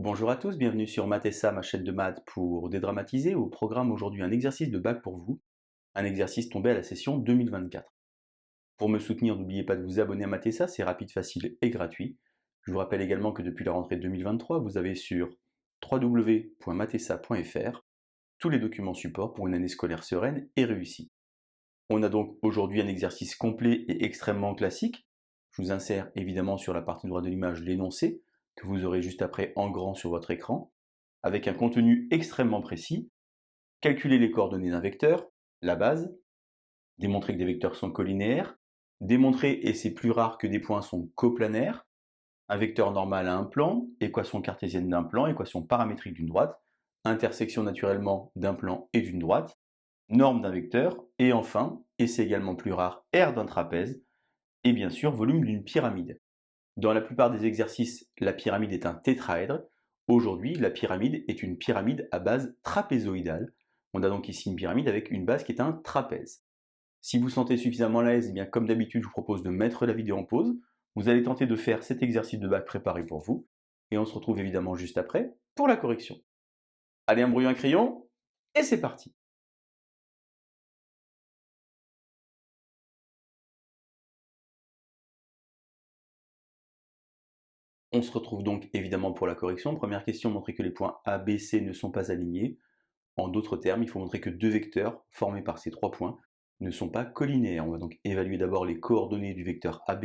Bonjour à tous, bienvenue sur Math&SA, ma chaîne de maths pour dédramatiser. Au programme aujourd'hui un exercice de bac pour vous, un exercice tombé à la session 2024. Pour me soutenir, n'oubliez pas de vous abonner à Math&SA, c'est rapide, facile et gratuit. Je vous rappelle également que depuis la rentrée 2023, vous avez sur www.mathessa.fr tous les documents support pour une année scolaire sereine et réussie. On a donc aujourd'hui un exercice complet et extrêmement classique. Je vous insère évidemment sur la partie droite de l'image l'énoncé, que vous aurez juste après en grand sur votre écran, avec un contenu extrêmement précis. Calculer les coordonnées d'un vecteur, la base, démontrer que des vecteurs sont collinéaires, démontrer, et c'est plus rare, que des points sont coplanaires, un vecteur normal a un plan, équation cartésienne d'un plan, équation paramétrique d'une droite, intersection naturellement d'un plan et d'une droite, norme d'un vecteur, et enfin, et c'est également plus rare, aire d'un trapèze, et bien sûr volume d'une pyramide. Dans la plupart des exercices, la pyramide est un tétraèdre. Aujourd'hui, la pyramide est une pyramide à base trapézoïdale. On a donc ici une pyramide avec une base qui est un trapèze. Si vous sentez suffisamment à l'aise, eh bien comme d'habitude, je vous propose de mettre la vidéo en pause. Vous allez tenter de faire cet exercice de bac préparé pour vous. Et on se retrouve évidemment juste après pour la correction. Allez, un brouillon, un crayon, et c'est parti. On se retrouve donc évidemment pour la correction. Première question, montrer que les points A, B, C ne sont pas alignés. En d'autres termes, il faut montrer que deux vecteurs formés par ces trois points ne sont pas collinéaires. On va donc évaluer d'abord les coordonnées du vecteur AB.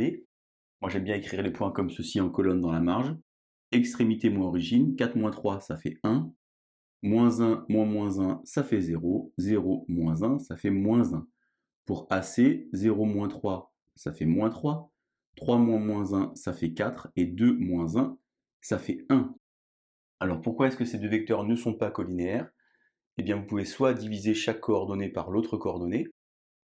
Moi j'aime bien écrire les points comme ceci en colonne dans la marge. Extrémité moins origine, 4 moins 3 ça fait 1. Moins 1 moins 1 ça fait 0. 0 moins 1 ça fait moins 1. Pour AC, 0 moins 3 ça fait moins 3. 3 moins 1 ça fait 4. Et 2 moins 1 ça fait 1. Alors pourquoi est-ce que ces deux vecteurs ne sont pas collinéaires? Eh bien, vous pouvez soit diviser chaque coordonnée par l'autre coordonnée,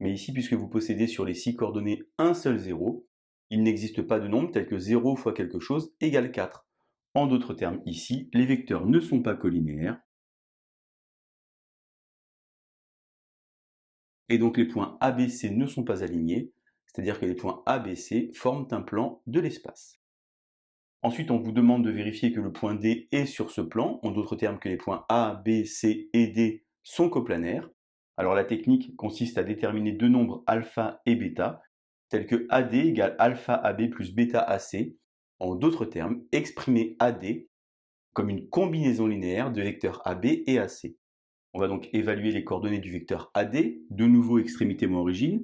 mais ici, puisque vous possédez sur les 6 coordonnées un seul 0, il n'existe pas de nombre tel que 0 fois quelque chose égale 4. En d'autres termes, ici, les vecteurs ne sont pas collinéaires, et donc les points ABC ne sont pas alignés, c'est-à-dire que les points ABC forment un plan de l'espace. Ensuite, on vous demande de vérifier que le point D est sur ce plan, en d'autres termes que les points A, B, C et D sont coplanaires. Alors la technique consiste à déterminer deux nombres alpha et bêta, tels que AD égale alpha AB plus bêta AC. En d'autres termes, exprimer AD comme une combinaison linéaire de vecteurs AB et AC. On va donc évaluer les coordonnées du vecteur AD, de nouveau extrémité moins origine.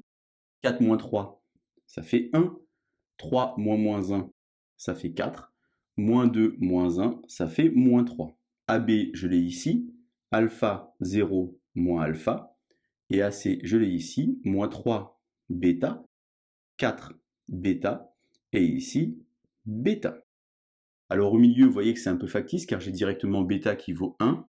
4 moins 3, ça fait 1. 3 moins 1, ça fait 4. Moins 2 moins 1, ça fait moins 3. AB, je l'ai ici. Alpha, 0, moins alpha. Et AC, je l'ai ici. Moins 3, bêta. 4, bêta. Et ici, bêta. Alors au milieu, vous voyez que c'est un peu factice car j'ai directement bêta qui vaut 1.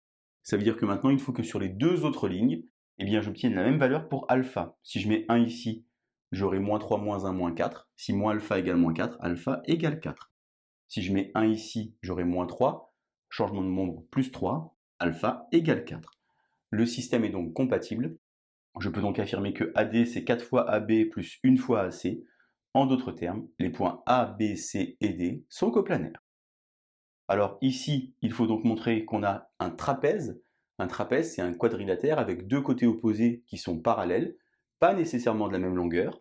Ça veut dire que maintenant, il faut que sur les deux autres lignes, eh bien, j'obtienne la même valeur pour alpha. Si je mets 1 ici, j'aurai moins 3, moins 1, moins 4. Si moins alpha égale moins 4, alpha égale 4. Si je mets 1 ici, j'aurai moins 3. Changement de nombre plus 3, alpha égale 4. Le système est donc compatible. Je peux donc affirmer que AD, c'est 4 fois AB plus 1 fois AC. En d'autres termes, les points A, B, C et D sont coplanaires. Alors ici, il faut donc montrer qu'on a un trapèze. Un trapèze, c'est un quadrilatère avec deux côtés opposés qui sont parallèles, pas nécessairement de la même longueur.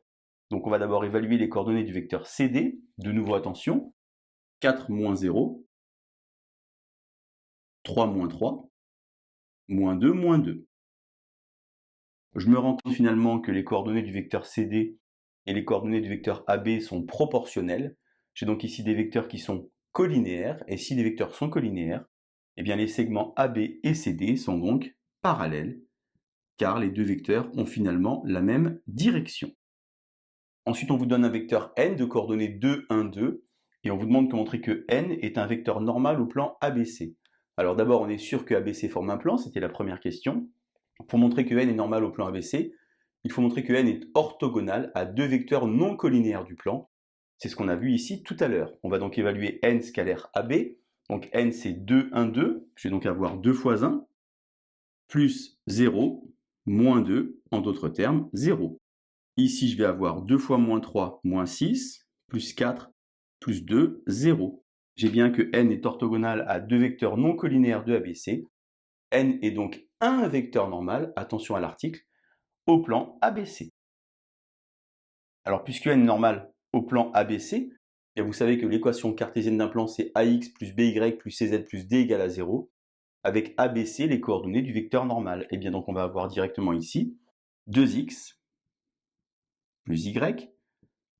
Donc on va d'abord évaluer les coordonnées du vecteur CD. De nouveau, attention, 4 moins 0, 3 moins 3, moins 2 moins 2. Je me rends compte finalement que les coordonnées du vecteur CD et les coordonnées du vecteur AB sont proportionnelles. J'ai donc ici des vecteurs qui sont collinéaires, et si les vecteurs sont collinéaires, eh bien les segments AB et CD sont donc parallèles, car les deux vecteurs ont finalement la même direction. Ensuite, on vous donne un vecteur n de coordonnées 2, 1, 2, et on vous demande de montrer que n est un vecteur normal au plan ABC. Alors d'abord, on est sûr que ABC forme un plan, c'était la première question. Pour montrer que n est normal au plan ABC, il faut montrer que n est orthogonal à deux vecteurs non collinéaires du plan. C'est ce qu'on a vu ici tout à l'heure. On va donc évaluer n scalaire AB. Donc n c'est 2, 1, 2. Je vais donc avoir 2 fois 1, plus 0, moins 2, en d'autres termes, 0. Ici, je vais avoir 2 fois moins 3, moins 6, plus 4, plus 2, 0. j'ai bien que n est orthogonal à deux vecteurs non collinaires de ABC. N est donc un vecteur normal, attention à l'article, au plan ABC. Alors, puisque n est normal au plan ABC, et vous savez que l'équation cartésienne d'un plan, c'est ax plus by plus cz plus d égale à 0, avec ABC les coordonnées du vecteur normal. Et bien donc, on va avoir directement ici 2x plus y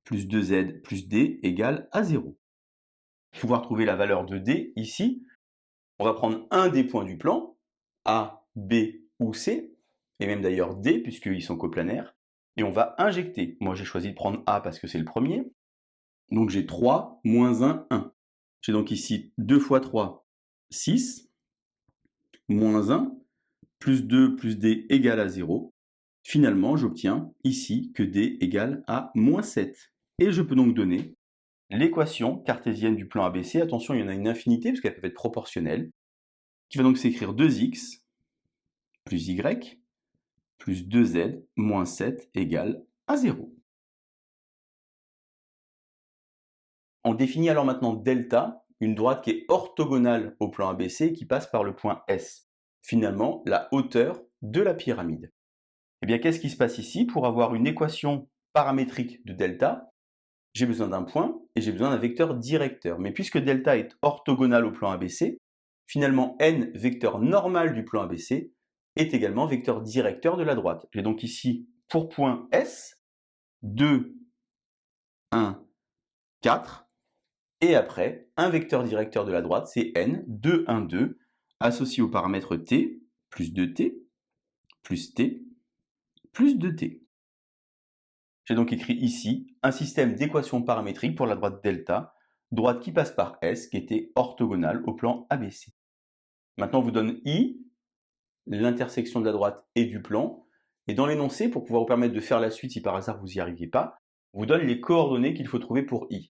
plus 2z plus d égale à 0. Pour pouvoir trouver la valeur de d ici, on va prendre un des points du plan, A, B ou C, et même d'ailleurs D, puisqu'ils sont coplanaires, et on va injecter. Moi, j'ai choisi de prendre A parce que c'est le premier. Donc, j'ai 3 moins 1, 1. J'ai donc ici 2 fois 3, 6, moins 1, plus 2 plus D égale à 0. Finalement, j'obtiens ici que D égale à moins 7. Et je peux donc donner l'équation cartésienne du plan ABC. Attention, il y en a une infinité, parce qu'elles peuvent être proportionnelles, qui va donc s'écrire 2x plus y plus 2z moins 7 égale à 0. On définit alors maintenant delta, une droite qui est orthogonale au plan ABC et qui passe par le point S. Finalement, la hauteur de la pyramide. Eh bien, qu'est-ce qui se passe ici? Pour avoir une équation paramétrique de delta, j'ai besoin d'un point et j'ai besoin d'un vecteur directeur. Mais puisque delta est orthogonal au plan ABC, finalement n, vecteur normal du plan ABC, est également vecteur directeur de la droite. J'ai donc ici, pour point S, 2, 1, 4, et après, un vecteur directeur de la droite, c'est n, 2, 1, 2, associé au paramètre t, plus 2t, plus t, plus 2t. J'ai donc écrit ici un système d'équations paramétriques pour la droite delta, droite qui passe par S, qui était orthogonale au plan ABC. Maintenant, on vous donne I, l'intersection de la droite et du plan, et dans l'énoncé, pour pouvoir vous permettre de faire la suite si par hasard vous n'y arriviez pas, on vous donne les coordonnées qu'il faut trouver pour I.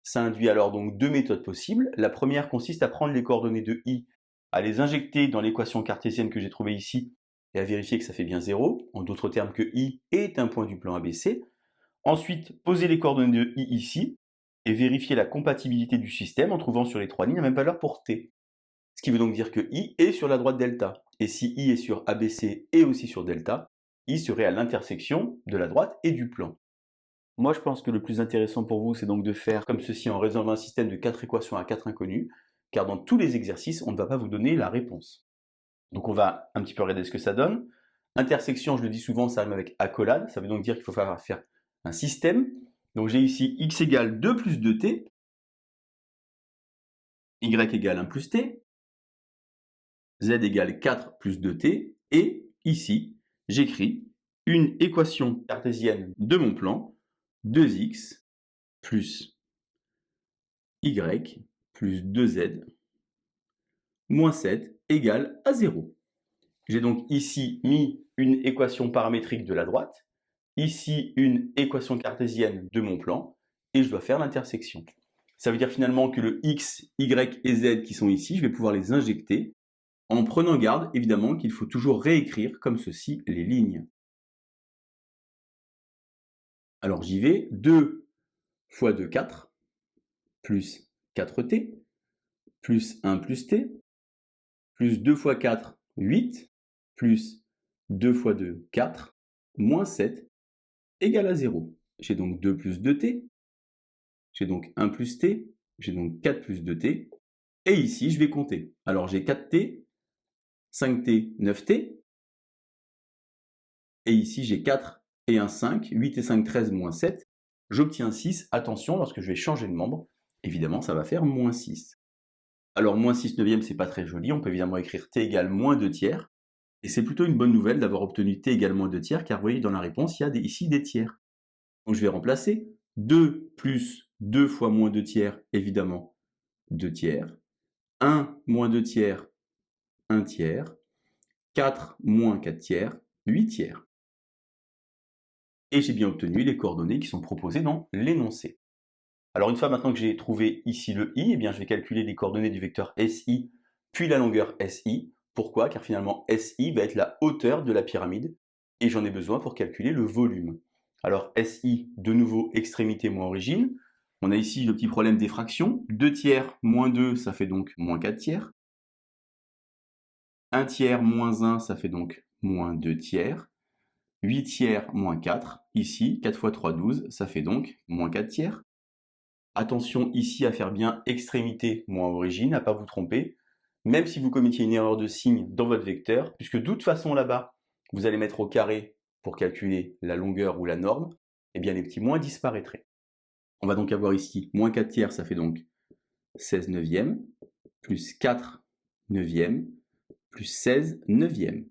Ça induit alors donc deux méthodes possibles. La première consiste à prendre les coordonnées de I, à les injecter dans l'équation cartésienne que j'ai trouvée ici, et à vérifier que ça fait bien 0, en d'autres termes que I est un point du plan ABC. Ensuite, poser les coordonnées de I ici, et vérifier la compatibilité du système en trouvant sur les trois lignes la même valeur pour T. Ce qui veut donc dire que I est sur la droite delta. Et si I est sur ABC et aussi sur delta, I serait à l'intersection de la droite et du plan. Moi, je pense que le plus intéressant pour vous, c'est donc de faire comme ceci en résolvant un système de 4 équations à 4 inconnues, car dans tous les exercices, on ne va pas vous donner la réponse. Donc on va un petit peu regarder ce que ça donne. Intersection, je le dis souvent, ça rime avec accolade, ça veut donc dire qu'il faut faire un système. Donc j'ai ici x égale 2 plus 2t, y égale 1 plus t, z égale 4 plus 2t, et ici, j'écris une équation cartésienne de mon plan, 2x plus y plus 2z moins 7 égale à 0. J'ai donc ici mis une équation paramétrique de la droite, ici une équation cartésienne de mon plan, et je dois faire l'intersection. Ça veut dire finalement que le x, y et z qui sont ici, je vais pouvoir les injecter, en prenant garde évidemment qu'il faut toujours réécrire comme ceci les lignes. Alors j'y vais, 2 fois 2, 4, plus 4t, plus 1 plus t, plus 2 fois 4, 8, plus 2 fois 2, 4, moins 7, égale à 0. J'ai donc 2 plus 2t, j'ai donc 1 plus t, j'ai donc 4 plus 2t, et ici je vais compter. Alors j'ai 4t, 5t, 9t, et ici j'ai 4 et 1, 5, 8 et 5, 13, moins 7, j'obtiens 6. Attention, lorsque je vais changer de membre, évidemment ça va faire moins 6. Alors moins 6 neuvième, c'est pas très joli, on peut évidemment écrire t égale moins 2 tiers, et c'est plutôt une bonne nouvelle d'avoir obtenu t égale moins 2 tiers, car vous voyez dans la réponse, il y a ici des tiers. Donc je vais remplacer 2 plus 2 fois moins 2 tiers, évidemment 2 tiers, 1 moins 2 tiers, 1 tiers, 4 moins 4 tiers, 8 tiers. Et j'ai bien obtenu les coordonnées qui sont proposées dans l'énoncé. Alors une fois maintenant que j'ai trouvé ici le i, eh bien je vais calculer les coordonnées du vecteur SI, puis la longueur SI. Pourquoi? Car finalement SI va être la hauteur de la pyramide, et j'en ai besoin pour calculer le volume. Alors SI, de nouveau extrémité moins origine, On a ici le petit problème des fractions. 2 tiers moins 2, ça fait donc moins 4 tiers. 1 tiers moins 1, ça fait donc moins 2 tiers. 8 tiers moins 4, ici, 4 fois 3, 12, ça fait donc moins 4 tiers. Attention ici à faire bien extrémité moins origine, à ne pas vous tromper, même si vous commettiez une erreur de signe dans votre vecteur, puisque de toute façon là-bas, vous allez mettre au carré pour calculer la longueur ou la norme, et bien les petits moins disparaîtraient. On va donc avoir ici moins 4 tiers, ça fait donc 16 neuvièmes, plus 4 neuvièmes, plus 16 neuvièmes.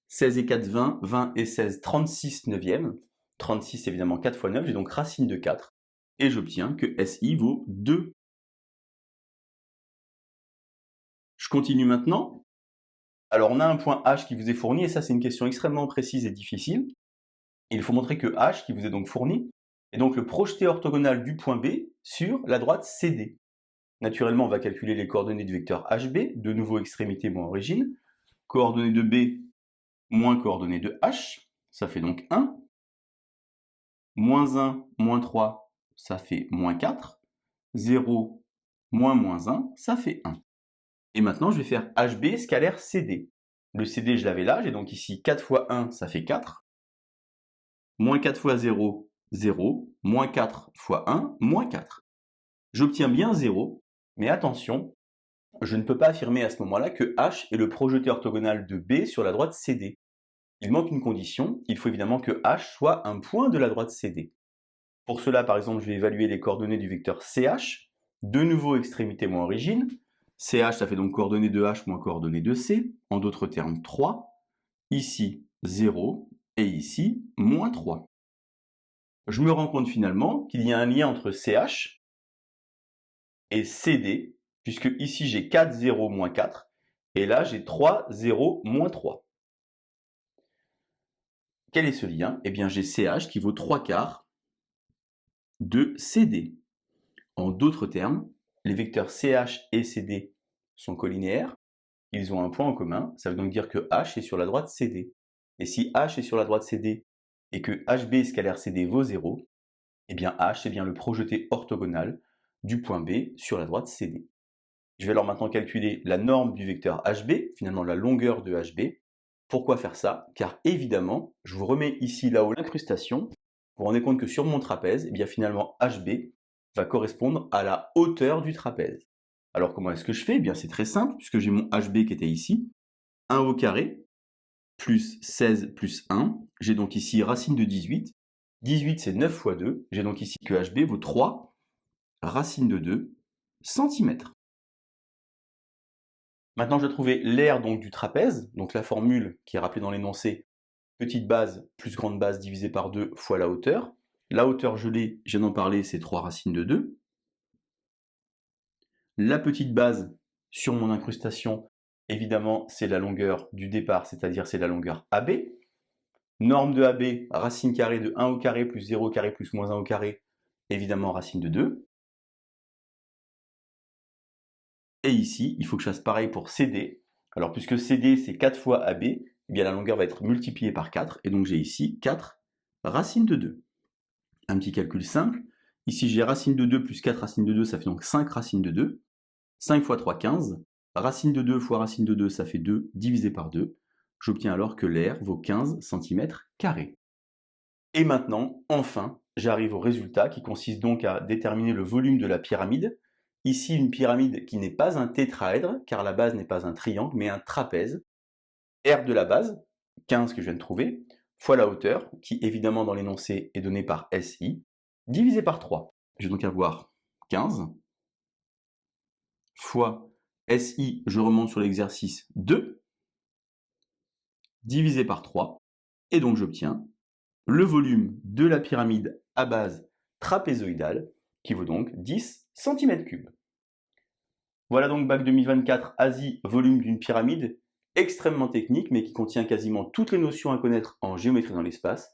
16 et 4, 20, 20 et 16, 36 neuvièmes. 36 évidemment 4 fois 9, j'ai donc racine de 4. Et j'obtiens que SI vaut 2. Je continue maintenant. Alors on a un point H qui vous est fourni, et ça c'est une question extrêmement précise et difficile. Il faut montrer que H, qui vous est donc fourni, est donc le projeté orthogonal du point B sur la droite CD. Naturellement, on va calculer les coordonnées du vecteur HB, de nouveau extrémité moins origine. Coordonnées de B moins coordonnées de H, ça fait donc 1. Moins 1, moins 3, ça fait moins 4. 0, moins 1, ça fait 1. Et maintenant, je vais faire HB scalaire CD. Le CD, je l'avais là, j'ai donc ici 4 fois 1, ça fait 4. Moins 4 fois 0, 0. Moins 4 fois 1, moins 4. J'obtiens bien 0, mais attention, je ne peux pas affirmer à ce moment-là que H est le projeté orthogonal de B sur la droite CD. Il manque une condition, il faut évidemment que H soit un point de la droite CD. Pour cela, par exemple, je vais évaluer les coordonnées du vecteur CH, de nouveau extrémité moins origine. CH, ça fait donc coordonnées de H moins coordonnées de C, en d'autres termes 3. Ici 0, et ici moins 3. Je me rends compte finalement qu'il y a un lien entre CH et CD, puisque ici j'ai 4, 0, moins 4, et là j'ai 3, 0, moins 3. Quel est ce lien? Eh bien j'ai CH qui vaut 3 quarts de CD. En d'autres termes, les vecteurs CH et CD sont collinéaires, ils ont un point en commun, ça veut donc dire que H est sur la droite CD. Et si H est sur la droite CD et que HB scalaire CD vaut 0, eh bien H est bien le projeté orthogonal du point B sur la droite CD. Je vais alors maintenant calculer la norme du vecteur HB, finalement la longueur de HB. Pourquoi faire ça? Car évidemment, je vous remets ici là-haut l'incrustation. Vous vous rendez compte que sur mon trapèze, eh bien finalement HB va correspondre à la hauteur du trapèze. Alors comment est-ce que je fais? Eh bien c'est très simple, puisque j'ai mon HB qui était ici. 1 au carré, plus 16 plus 1. J'ai donc ici racine de 18. 18 c'est 9 fois 2. J'ai donc ici que HB vaut 3 racine de 2 cm. Maintenant, je vais trouver l'aire donc du trapèze, donc la formule qui est rappelée dans l'énoncé, petite base plus grande base divisée par 2 fois la hauteur. La hauteur, je l'ai, je viens d'en parler, c'est 3 racines de 2. La petite base sur mon incrustation, évidemment, c'est la longueur du départ, c'est-à-dire c'est la longueur AB. Norme de AB, racine carrée de 1 au carré plus 0 au carré plus moins 1 au carré, évidemment racine de 2. Et ici, il faut que je fasse pareil pour CD. Alors, puisque CD, c'est 4 fois AB, eh bien la longueur va être multipliée par 4, et donc j'ai ici 4 racine de 2. Un petit calcul simple. Ici, j'ai racine de 2 plus 4 racine de 2, ça fait donc 5 racine de 2. 5 fois 3, 15. Racine de 2 fois racine de 2, ça fait 2 divisé par 2. J'obtiens alors que l'aire vaut 15 cm². Et maintenant, enfin, j'arrive au résultat qui consiste donc à déterminer le volume de la pyramide. Ici, une pyramide qui n'est pas un tétraèdre, car la base n'est pas un triangle, mais un trapèze. R de la base, 15 que je viens de trouver, fois la hauteur, qui évidemment dans l'énoncé est donnée par SI, divisé par 3. Je vais donc avoir 15 fois SI, je remonte sur l'exercice 2, divisé par 3, et donc j'obtiens le volume de la pyramide à base trapézoïdale, qui vaut donc 10 cm3. Voilà donc Bac 2024 Asie, volume d'une pyramide, extrêmement technique, mais qui contient quasiment toutes les notions à connaître en géométrie dans l'espace.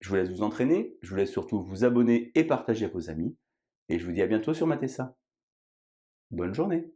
Je vous laisse vous entraîner, je vous laisse surtout vous abonner et partager à vos amis, et je vous dis à bientôt sur Matessa. Bonne journée!